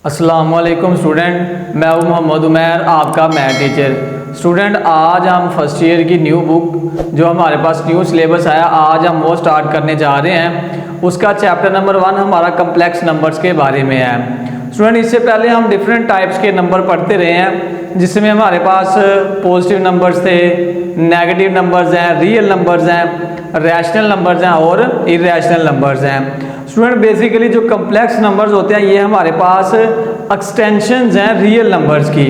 अस्सलाम वालेकुम स्टूडेंट, मैं हूं मोहम्मद उमैर, आपका मैथ टीचर। स्टूडेंट, आज हम फर्स्ट ईयर की न्यू बुक जो हमारे पास न्यू सिलेबस आया, आज हम वो स्टार्ट करने जा रहे हैं। उसका चैप्टर नंबर 1 हमारा कम्प्लेक्स नंबर्स के बारे में है। स्टूडेंट, इससे पहले हम डिफरेंट टाइप्स के नंबर पढ़ते रहे हैं, जिसमें हमारे पास पॉजिटिव नंबर्स थे, नेगेटिव नंबर्स हैं, रियल नंबर्स हैं, रैशनल नंबर्स हैं और इरेशनल नंबर्स हैं। स्टूडेंट, बेसिकली जो कम्प्लेक्स नंबर्स होते हैं ये हमारे पास एक्सटेंशंस हैं रियल नंबर्स की,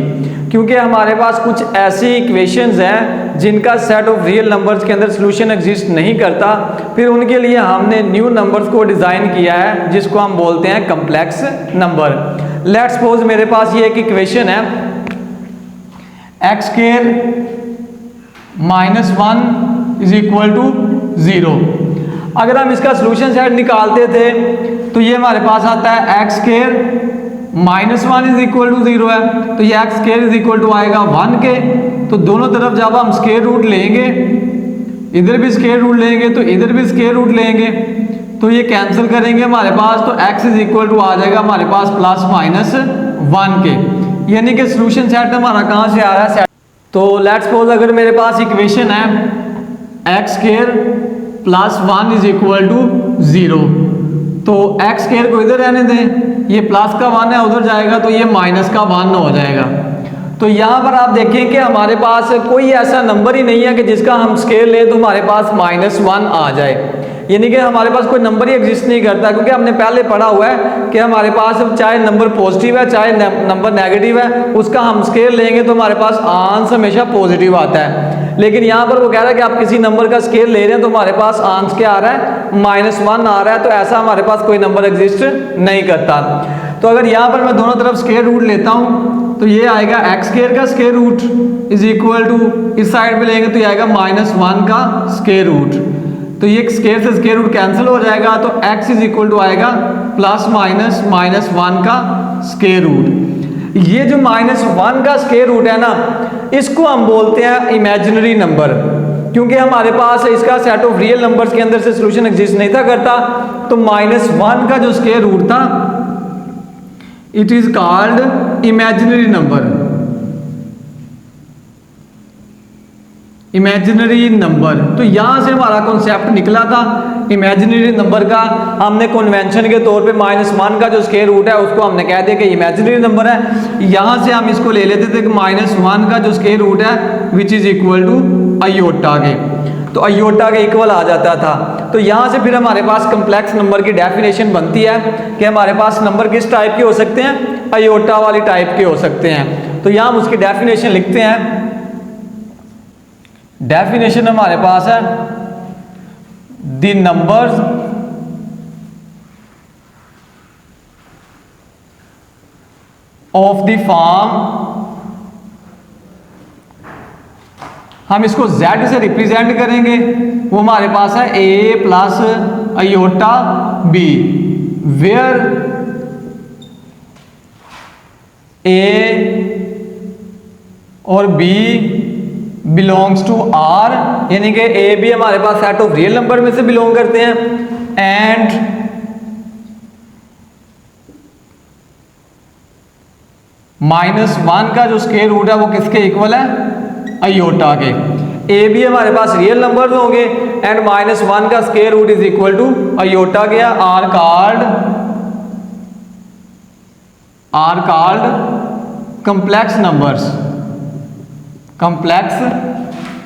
क्योंकि हमारे पास कुछ ऐसी इक्वेशंस हैं जिनका सेट ऑफ रियल नंबर्स के अंदर सोल्यूशन एग्जिस्ट नहीं करता। फिर उनके लिए हमने न्यू नंबर्स को डिज़ाइन किया है जिसको हम बोलते हैं कम्प्लेक्स नंबर। लेट्स सपोज मेरे पास ये एक इक्वेशन है x² - 1 = 0। अगर हम इसका सोल्यूशन सेट निकालते थे तो ये हमारे पास आता है x² - 1 = 0 है, तो ये x² आएगा 1 के। तो दोनों तरफ जब हम स्क्वायर रूट लेंगे, इधर भी स्क्वायर रूट लेंगे तो इधर भी स्क्वायर रूट लेंगे, तो ये कैंसिल करेंगे हमारे पास, तो x आ जाएगा हमारे पास +-1 के। यानी कि सोल्यूशन सेट हमारा कहाँ से आ रहा है? तो लेट्स सपोज अगर मेरे पास इक्वेशन है x² + 1 = 0, तो x² को इधर रहने दें, ये प्लस का 1 है उधर जाएगा तो ये माइनस का 1 हो जाएगा। तो यहाँ पर आप देखें कि हमारे पास कोई ऐसा नंबर ही नहीं है कि जिसका हम स्केयर लें तो हमारे पास -1 आ जाए। यानी कि हमारे पास कोई नंबर ही एग्जिस्ट नहीं करता, क्योंकि हमने पहले पढ़ा हुआ है कि हमारे पास चाहे नंबर पॉजिटिव है चाहे नंबर नेगेटिव है, उसका हम स्केयर लेंगे तो हमारे पास आंसर हमेशा पॉजिटिव आता है। लेकिन यहाँ पर वो कह रहा है कि आप किसी नंबर का स्केयर ले रहे हैं तो हमारे पास आंसर क्या आ रहा है? -1 आ रहा है। तो ऐसा हमारे पास कोई नंबर एग्जिस्ट नहीं करता। तो अगर यहाँ पर मैं दोनों तरफ स्केयर रूट लेता हूँ तो ये आएगा x² का स्केयर रूट = इस साइड पे लेंगे तो ये आएगा -1 का स्केयर रूट, तो ये स्केयर से स्केयर रूट कैंसिल हो जाएगा, तो x आएगा +-1 का स्केयर रूट। ये जो -1 का स्केयर रूट है ना, इसको हम बोलते हैं इमेजिनरी नंबर, क्योंकि हमारे पास इसका सेट ऑफ रियल नंबर्स के अंदर से सोल्यूशन एग्जिस्ट नहीं था करता। तो -1 का जो स्केयर रूट था, it is called imaginary number. Imaginary number, तो यहां से हमारा कॉन्सेप्ट निकला था इमेजिनरी नंबर का। हमने कन्वेंशन के तौर पे -1 का जो स्क्वायर रूट है उसको हमने कह दिया कि इमेजिनरी नंबर है। यहां से हम इसको ले लेते थे कि -1 का जो स्क्वायर रूट है which is equal to iota के, तो अयोटा के इक्वल आ जाता था। तो यहां से फिर हमारे पास कम्प्लेक्स नंबर की डेफिनेशन बनती है कि हमारे पास नंबर किस टाइप के हो सकते हैं? अयोटा वाली टाइप के हो सकते हैं। तो यहां हम उसकी डेफिनेशन लिखते हैं। डेफिनेशन हमारे पास है the numbers of the form, हम इसको z से रिप्रेजेंट करेंगे, वो हमारे पास है a + iota b, where a और b बिलोंग्स टू R, यानी कि ए बी हमारे पास सेट ऑफ रियल नंबर में से बिलोंग करते हैं, एंड -1 का जो स्क्वायर रूट है वो किसके इक्वल है? अयोटा के। ए बी हमारे पास रियल नंबर होंगे एंड -1 का square root is equal to iota के, are called complex numbers. Complex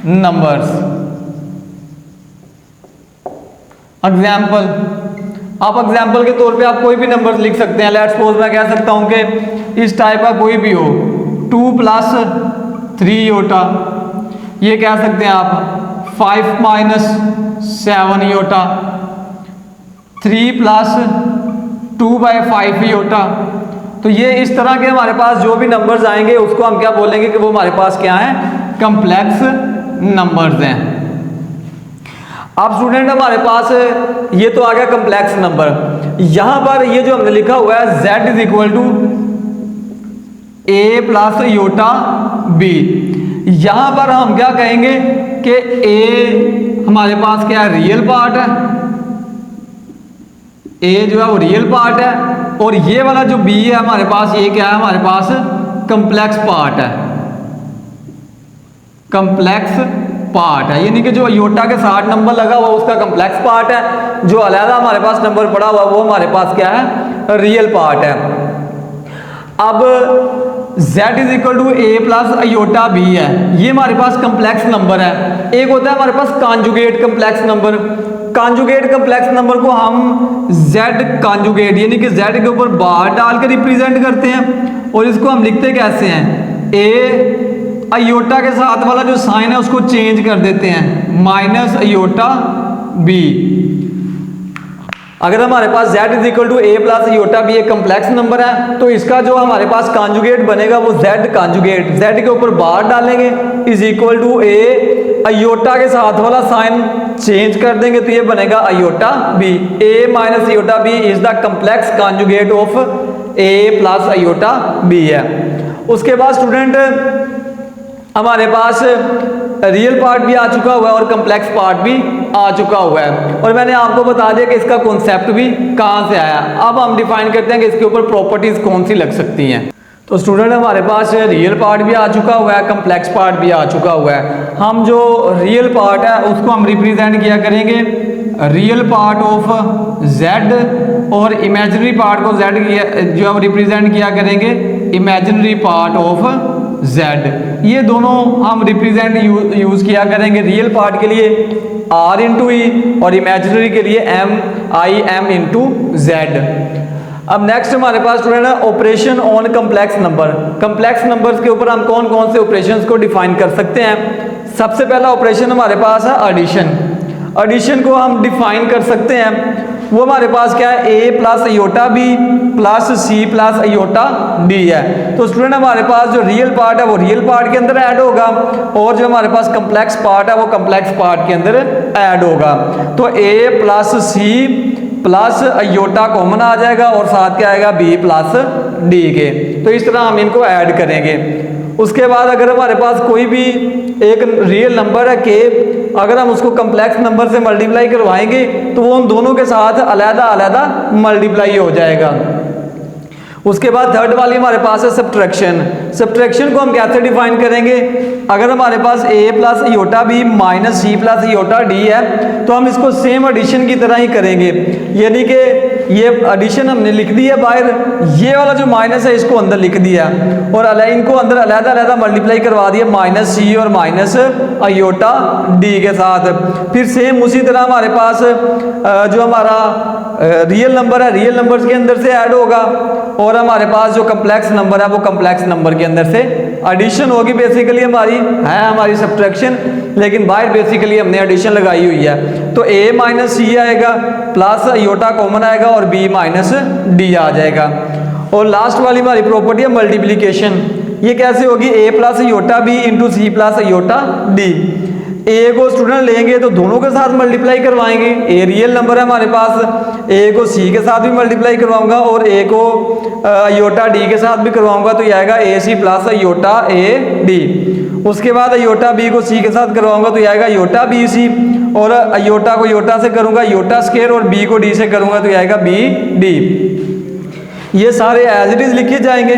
numbers. Example, आप एग्जाम्पल के तौर पे आप कोई भी नंबर लिख सकते हैं। लेट्स सपोज मैं कह सकता हूं कि इस टाइप का कोई भी हो 2 + 3 योटा, ये कह सकते हैं आप 5 - 7 योटा, 3 + 2/5 योटा। तो ये इस तरह के हमारे पास जो भी नंबर्स आएंगे उसको हम क्या बोलेंगे कि वो हमारे पास क्या है? कम्प्लेक्स नंबर्स हैं। अब स्टूडेंट हमारे पास ये तो आ गया कम्प्लेक्स नंबर। यहां पर ये जो हमने लिखा हुआ है z = a + अयोटा b, यहां पर हम क्या कहेंगे कि a हमारे पास क्या है? रियल पार्ट है, ए जो है वो रियल पार्ट है और ये वाला जो बी है हमारे पास, ये क्या है हमारे पास, कम्प्लेक्स पार्ट है, कम्प्लेक्स पार्ट है, यानी कि जो अयोटा के साथ नंबर लगा हुआ उसका कम्प्लेक्स पार्ट है, जो अलहदा हमारे पास नंबर पड़ा हुआ वो हमारे पास क्या है, रियल पार्ट है। अब z is equal to a plus iota b है, ये हमारे पास कम्प्लेक्स नंबर है। एक होता है हमारे पास conjugate complex number, conjugate complex number को हम z कॉन्जुगेट यानी कि z के ऊपर बार डाल के रिप्रेजेंट करते हैं, और इसको हम लिखते कैसे हैं, a अयोटा के साथ वाला जो साइन है उसको चेंज कर देते हैं, माइनस अयोटा b। अगर हमारे पास z is equal to a plus iota b एक कम्प्लेक्स नंबर है, तो इसका जो हमारे पास कॉन्जुगेट बनेगा वो z कॉन्जुगेट, z के ऊपर बार डालेंगे, is equal to a iota के साथ वाला साइन चेंज कर देंगे तो ये बनेगा iota b. A minus iota b is the complex conjugate of a plus iota b है। उसके बाद स्टूडेंट हमारे पास रियल पार्ट भी आ चुका हुआ है और कम्प्लेक्स पार्ट भी आ चुका हुआ है, और मैंने आपको बता दिया कि इसका कॉन्सेप्ट भी कहाँ से आया। अब हम डिफाइन करते हैं कि इसके ऊपर प्रॉपर्टीज कौन सी लग सकती हैं। तो स्टूडेंट हमारे पास रियल पार्ट भी आ चुका हुआ है, कम्प्लेक्स पार्ट भी आ चुका हुआ है। हम जो रियल पार्ट है उसको हम रिप्रेजेंट किया करेंगे रियल पार्ट ऑफ z, और इमेजिनरी पार्ट को z जो हम रिप्रेजेंट किया करेंगे इमेजिनरी पार्ट ऑफ z। ये दोनों हम रिप्रेजेंट यूज किया करेंगे रियल पार्ट के लिए r इंटू ई, और इमेजिनरी के लिए m इंटू z। अब नेक्स्ट हमारे पास स्टूडेंट है operation on complex number. Complex numbers के ऊपर हम कौन कौन से ऑपरेशंस को डिफाइन कर सकते हैं। सबसे पहला ऑपरेशन हमारे पास है एडिशन। एडिशन को हम डिफाइन कर सकते हैं, वो हमारे पास क्या है, a plus iota b plus c plus iota d है। तो स्टूडेंट हमारे पास जो रियल पार्ट है वो रियल पार्ट के अंदर ऐड होगा, और जो हमारे पास कम्प्लेक्स पार्ट है वो कम्प्लेक्स पार्ट के अंदर ऐड होगा। तो a plus c plus iota common आ जाएगा, और साथ क्या आएगा b प्लस d के। तो इस तरह हम इनको ऐड करेंगे। उसके बाद अगर हमारे पास कोई भी एक रियल नंबर है k, अगर हम उसको कम्प्लेक्स नंबर से मल्टीप्लाई करवाएंगे तो वो उन दोनों के साथ अलग अलग मल्टीप्लाई हो जाएगा। उसके बाद थर्ड वाली हमारे पास है सब्ट्रैक्शन। सब्ट्रैक्शन को हम कैसे डिफाइन करेंगे, अगर हमारे पास a plus iota b minus c plus iota d है तो हम इसको सेम एडिशन की तरह ही करेंगे, यानी कि ये एडिशन हमने लिख दी है बाहर, ये वाला जो माइनस है इसको अंदर लिख दिया, और इनको अंदर अलग अलग मल्टीप्लाई करवा दिया माइनस c और माइनस अयोटा d के साथ। फिर सेम उसी तरह हमारे पास जो हमारा रियल नंबर है रियल नंबर्स के अंदर से ऐड होगा, और हमारे पास जो कम्प्लेक्स नंबर है वो कम्प्लेक्स नंबर के अंदर से एडिशन होगी। बेसिकली हमारी सब्ट्रैक्शन, लेकिन बाहर बेसिकली हमने एडिशन लगाई हुई है। तो a माइनस सी आएगा प्लस अयोटा कॉमन आएगा और b माइनस डी आ जाएगा। और लास्ट वाली हमारी प्रॉपर्टी है मल्टीप्लीकेशन। ये कैसे होगी, a plus iota b into c plus iota d। a को स्टूडेंट लेंगे तो दोनों के साथ मल्टीप्लाई करवाएंगे, a रियल नंबर है हमारे पास, a को c के साथ भी मल्टीप्लाई करवाऊंगा और a को अयोटा d के साथ भी करवाऊंगा, तो ये आएगा a c plus aorta a d। उसके बाद अयोटा b को c के साथ करवाऊंगा तो ये आएगा अयोटा b c, और अयोटा को अयोटा से करूंगा अयोटा स्क्वायर, और b को d से करूंगा तो ये आएगा b d। ये सारे एज इट इज लिखे जाएंगे।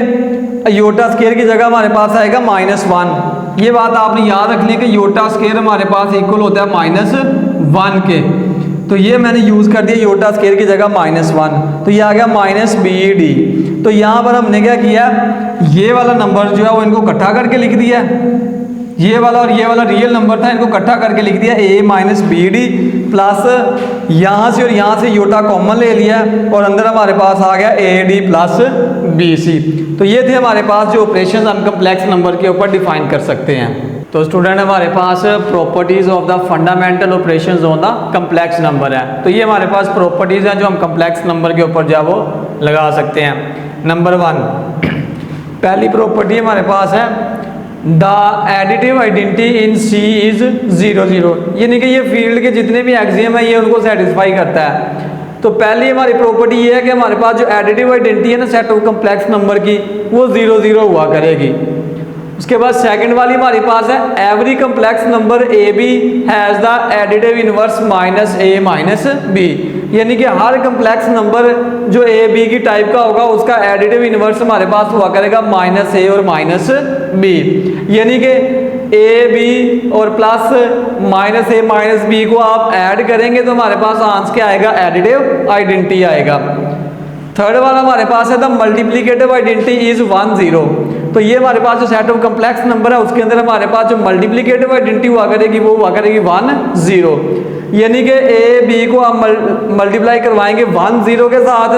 अयोटा स्क्वायर की जगह हमारे पास आएगा -1। ये बात आपने याद रखनी है कि योटा स्क्वायर हमारे पास इक्वल होता है -1 के, तो ये मैंने यूज कर दिया योटा स्क्वायर की जगह -1, तो ये आ गया -bd। तो यहाँ पर हमने क्या किया, ये वाला नंबर जो है वो इनको इकट्ठा करके लिख दिया, ये वाला और ये वाला रियल नंबर था, इनको इकट्ठा करके लिख दिया a minus b d plus यहाँ से और यहाँ से योटा कॉमन ले लिया, और अंदर हमारे पास आ गया a d plus b c. तो ये थे हमारे पास जो ऑपरेशन हम कम्प्लेक्स नंबर के ऊपर डिफाइन कर सकते हैं। तो स्टूडेंट हमारे पास properties of the fundamental operations on the complex number है। तो ये हमारे पास प्रॉपर्टीज हैं जो हम कम्प्लेक्स नंबर के ऊपर जो है वो लगा सकते हैं। नंबर 1, पहली प्रॉपर्टी हमारे पास है the additive identity in c is 0,0, यानी कि ये फील्ड के जितने भी एक्सियम है ये उनको सेटिस्फाई करता है। तो पहली हमारी प्रॉपर्टी ये है कि हमारे पास जो एडिटिव आइडेंटिटी है ना सेट ऑफ कम्प्लेक्स नंबर की, वो 0,0 हुआ करेगी। उसके बाद सेकंड वाली हमारे पास है every complex number a b has the additive inverse -a - b। यानी कि हर कम्प्लेक्स नंबर जो ए बी की टाइप का होगा उसका एडिटिव इनवर्स हमारे पास हुआ करेगा माइनस ए और माइनस बी। यानी कि ए बी और plus minus a minus b को आप ऐड करेंगे तो हमारे पास आंसर क्या आएगा, एडिटिव आइडेंटिटी आएगा। थर्ड वाला हमारे पास है द मल्टीप्लिकेटिव आइडेंटिटी इज 1 0। तो ये हमारे पास जो सेट ऑफ कम्प्लेक्स नंबर है उसके अंदर हमारे पास जो मल्टीप्लिकेटिव आइडेंटिटी हुआ करेगी वो हुआ करेगी 1 0। यानी कि ए बी को हम मल्टीप्लाई करवाएंगे 1 0 के साथ,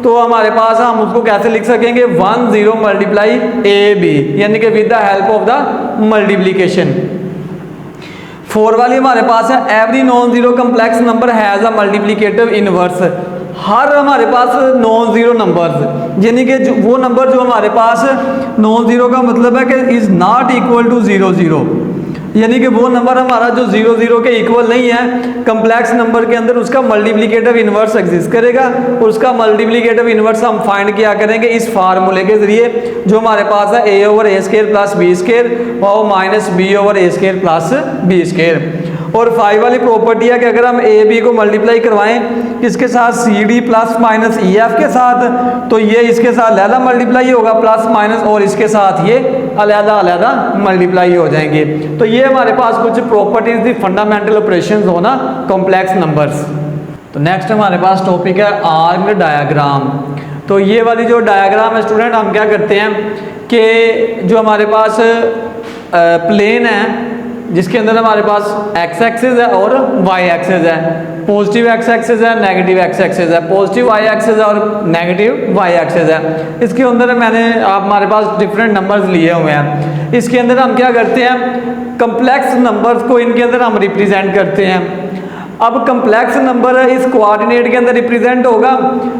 तो हमारे पास हम उसको कैसे लिख सकेंगे 1 0 मल्टीप्लाई ए बी, यानी कि with the help of the multiplication. 4 वाली हमारे पास है every non zero complex number has a multiplicative inverse. हर हमारे पास नॉन जीरो नंबर्स, यानी कि वो नंबर जो हमारे पास नॉन जीरो का मतलब है कि इज नॉट इक्वल टू 0 0, यानी कि वो नंबर हमारा जो 0 0 के इक्वल नहीं है कम्प्लेक्स नंबर के अंदर, उसका मल्टीप्लिकेटिव इनवर्स एग्जिस्ट करेगा। और उसका मल्टीप्लिकेटिव इनवर्स हम फाइंड किया करेंगे इस फार्मूले के जरिए जो हमारे पास है a over a square plus b square और minus b over a square plus b square. और 5 वाली प्रॉपर्टी है कि अगर हम ए बी को मल्टीप्लाई करवाएं किसके साथ, c d plus minus e f के साथ, तो ये इसके साथ अलहदा मल्टीप्लाई होगा प्लस माइनस, और इसके साथ ये अलहदा अलहदा मल्टीप्लाई हो जाएंगे। तो ये हमारे पास कुछ प्रॉपर्टीज दी फंडामेंटल ऑपरेशंस हो ना कॉम्प्लेक्स नंबर्स। तो नेक्स्ट हमारे पास टॉपिक है आर्क्ड डायग्राम। तो ये वाली जो डायग्राम है स्टूडेंट, हम क्या करते हैं कि जो हमारे पास प्लेन है जिसके अंदर हमारे पास एक्स एक्सिस है और वाई एक्सिस है, पॉजिटिव एक्स एक्सिस है, नेगेटिव एक्स एक्सिस है, पॉजिटिव वाई एक्सिस है और नेगेटिव वाई एक्सिस है। इसके अंदर मैंने हमारे पास डिफरेंट नंबर्स लिए हुए हैं। इसके अंदर हम क्या करते हैं, कम्प्लेक्स नंबर्स को इनके अंदर हम रिप्रेजेंट करते हैं। अब कम्प्लेक्स नंबर इस कोऑर्डिनेट के अंदर रिप्रेजेंट होगा,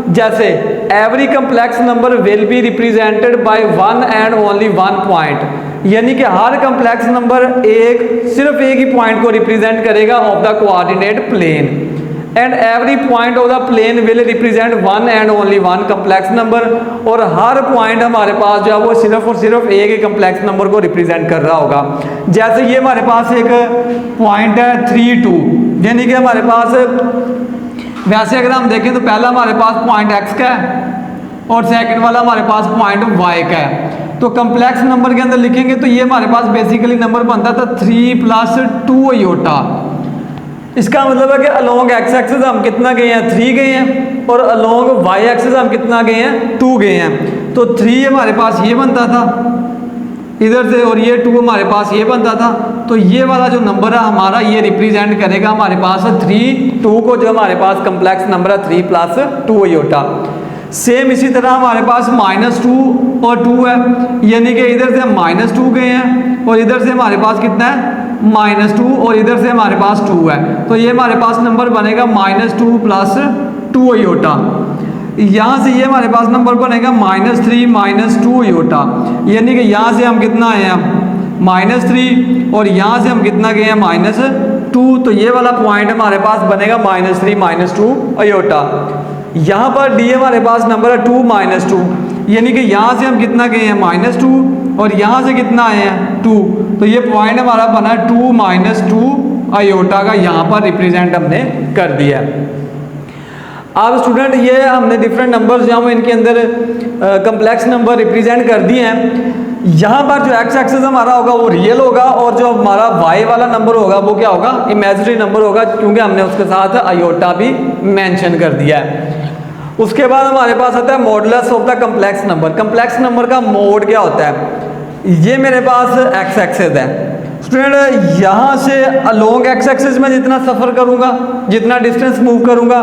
जैसे every complex number will be represented by one and only one point, यानी कि हर कम्प्लेक्स नंबर सिर्फ एक ही पॉइंट को रिप्रेजेंट करेगा of the coordinate plane, and every point of the plane will represent one and only one complex number. और हर पॉइंट हमारे पास जो है वो सिर्फ और सिर्फ एक ही कम्प्लेक्स नंबर को रिप्रेजेंट कर रहा होगा। जैसे ये हमारे पास एक पॉइंट है 3 2, यानी कि हमारे पास वैसे अगर हम देखें तो पहला हमारे पास पॉइंट एक्स का है और सेकंड वाला हमारे पास पॉइंट वाई का है। तो कम्प्लेक्स नंबर के अंदर लिखेंगे तो ये हमारे पास बेसिकली नंबर बनता था 3 + 2 आयोटा। इसका मतलब है कि अलोंग एक्स एक्सिस हम कितना गए हैं, 3 गए हैं, और अलोंग वाई एक्सिस हम कितना गए हैं, 2 गए हैं। तो 3 हमारे पास ये बनता था इधर से, और ये 2 हमारे पास ये बनता था। तो ये वाला जो नंबर है हमारा ये रिप्रेजेंट करेगा हमारे पास 3 2 को, जो हमारे पास कम्प्लेक्स नंबर है 3 + 2 आयोटा। सेम इसी तरह हमारे पास -2 और 2 है, यानी कि इधर से हम -2 गए हैं और इधर से हमारे पास कितना है -2, और इधर से हमारे पास 2 है। तो ये हमारे पास नंबर बनेगा -2 + 2 आयोटा। यहाँ से ये हमारे पास नंबर बनेगा -3 - 2 आयोटा, यानी कि यहाँ से हम कितना आए हैं -3, और यहाँ से हम कितना गए हैं -2। तो ये वाला पॉइंट हमारे पास बनेगा -3 - 2 आयोटा। यहाँ पर डी हमारे पास नंबर है 2 - 2, यानी कि यहाँ से हम कितना गए हैं -2, और यहाँ से कितना आए हैं 2। तो ये पॉइंट हमारा बना है 2 - 2 आयोटा का, यहाँ पर रिप्रेजेंट हमने कर दिया। अब स्टूडेंट ये हमने डिफरेंट नंबर्स जो हम इनके अंदर कम्प्लेक्स नंबर रिप्रेजेंट कर दिए हैं। यहाँ पर जो एक्स एक्सिस हमारा होगा वो रियल होगा, और जो हमारा वाई वाला नंबर होगा वो क्या होगा, इमेजिनरी नंबर होगा, क्योंकि हमने उसके साथ आयोटा भी मेंशन कर दिया है। उसके बाद हमारे पास आता है modulus of the complex number. Complex number का मोड क्या होता है, ये मेरे पास एक्स एक्सिस है स्टूडेंट, यहाँ से अलोंग एक्स एक्सिस में जितना सफ़र करूँगा, जितना डिस्टेंस मूव करूँगा,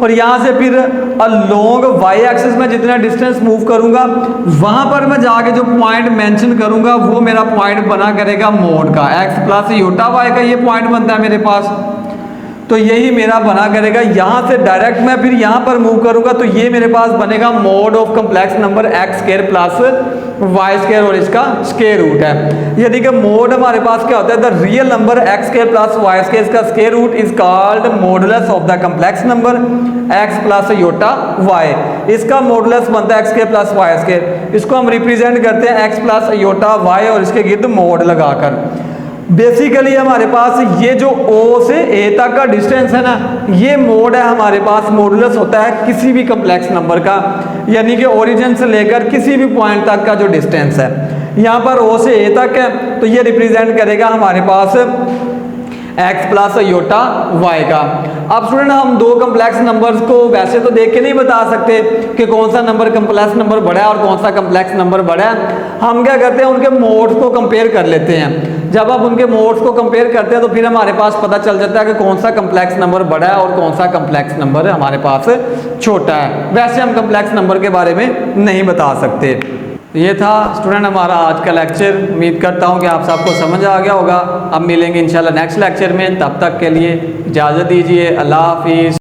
और यहाँ से फिर अलोंग वाई एक्सिस में जितना डिस्टेंस मूव करूँगा, वहाँ पर मैं जाके जो पॉइंट मेंशन करूँगा वो मेरा पॉइंट बना करेगा मोड का। एक्स प्लस आयोटा वाई का ये पॉइंट बनता है मेरे पास, तो यही मेरा बना करेगा। यहाँ से डायरेक्ट मैं फिर यहाँ पर मूव करूँगा तो ये मेरे पास बनेगा mod of complex number x square plus y square, और इसका स्क्वायर रूट है। यानी कि मोड हमारे पास क्या होता है, the real number x square plus y square, इसका square root is called modulus of the complex number x plus iota y. इसका मॉडुलस बनता है x square plus y square. इसको हम रिप्रेजेंट करते हैं एक्स प्लस आयोटा वाई और इसके गिर्द मोड लगाकर। बेसिकली हमारे पास ये जो O से A तक का डिस्टेंस है ना, ये मोड है हमारे पास, मॉडुलस होता है किसी भी कम्प्लेक्स नंबर का, यानी कि ओरिजिन से लेकर किसी भी पॉइंट तक का जो डिस्टेंस है। यहाँ पर O से A तक है तो ये रिप्रेजेंट करेगा हमारे पास x प्लस योटा y का। अब स्टूडेंट हम दो कम्प्लेक्स नंबर्स को वैसे तो देख के नहीं बता सकते कि कौन सा नंबर कम्प्लेक्स नंबर बड़ा है और कौन सा कम्प्लेक्स नंबर बड़ा है। हम क्या करते हैं, उनके मोड्स को कंपेयर कर लेते हैं। जब आप उनके मोड्स को कंपेयर करते हैं तो फिर हमारे पास पता चल जाता है कि कौन सा कम्प्लेक्स नंबर बड़ा है और कौन सा कम्प्लेक्स नंबर हमारे पास छोटा है। वैसे हम कम्प्लेक्स नंबर के बारे में नहीं बता सकते। ये था स्टूडेंट हमारा आज का लेक्चर। उम्मीद करता हूँ कि आप सबको समझ आ गया होगा। अब मिलेंगे इंशाल्लाह नेक्स्ट लेक्चर में, तब तक के लिए इजाज़त दीजिए। अल्लाह हाफिज़।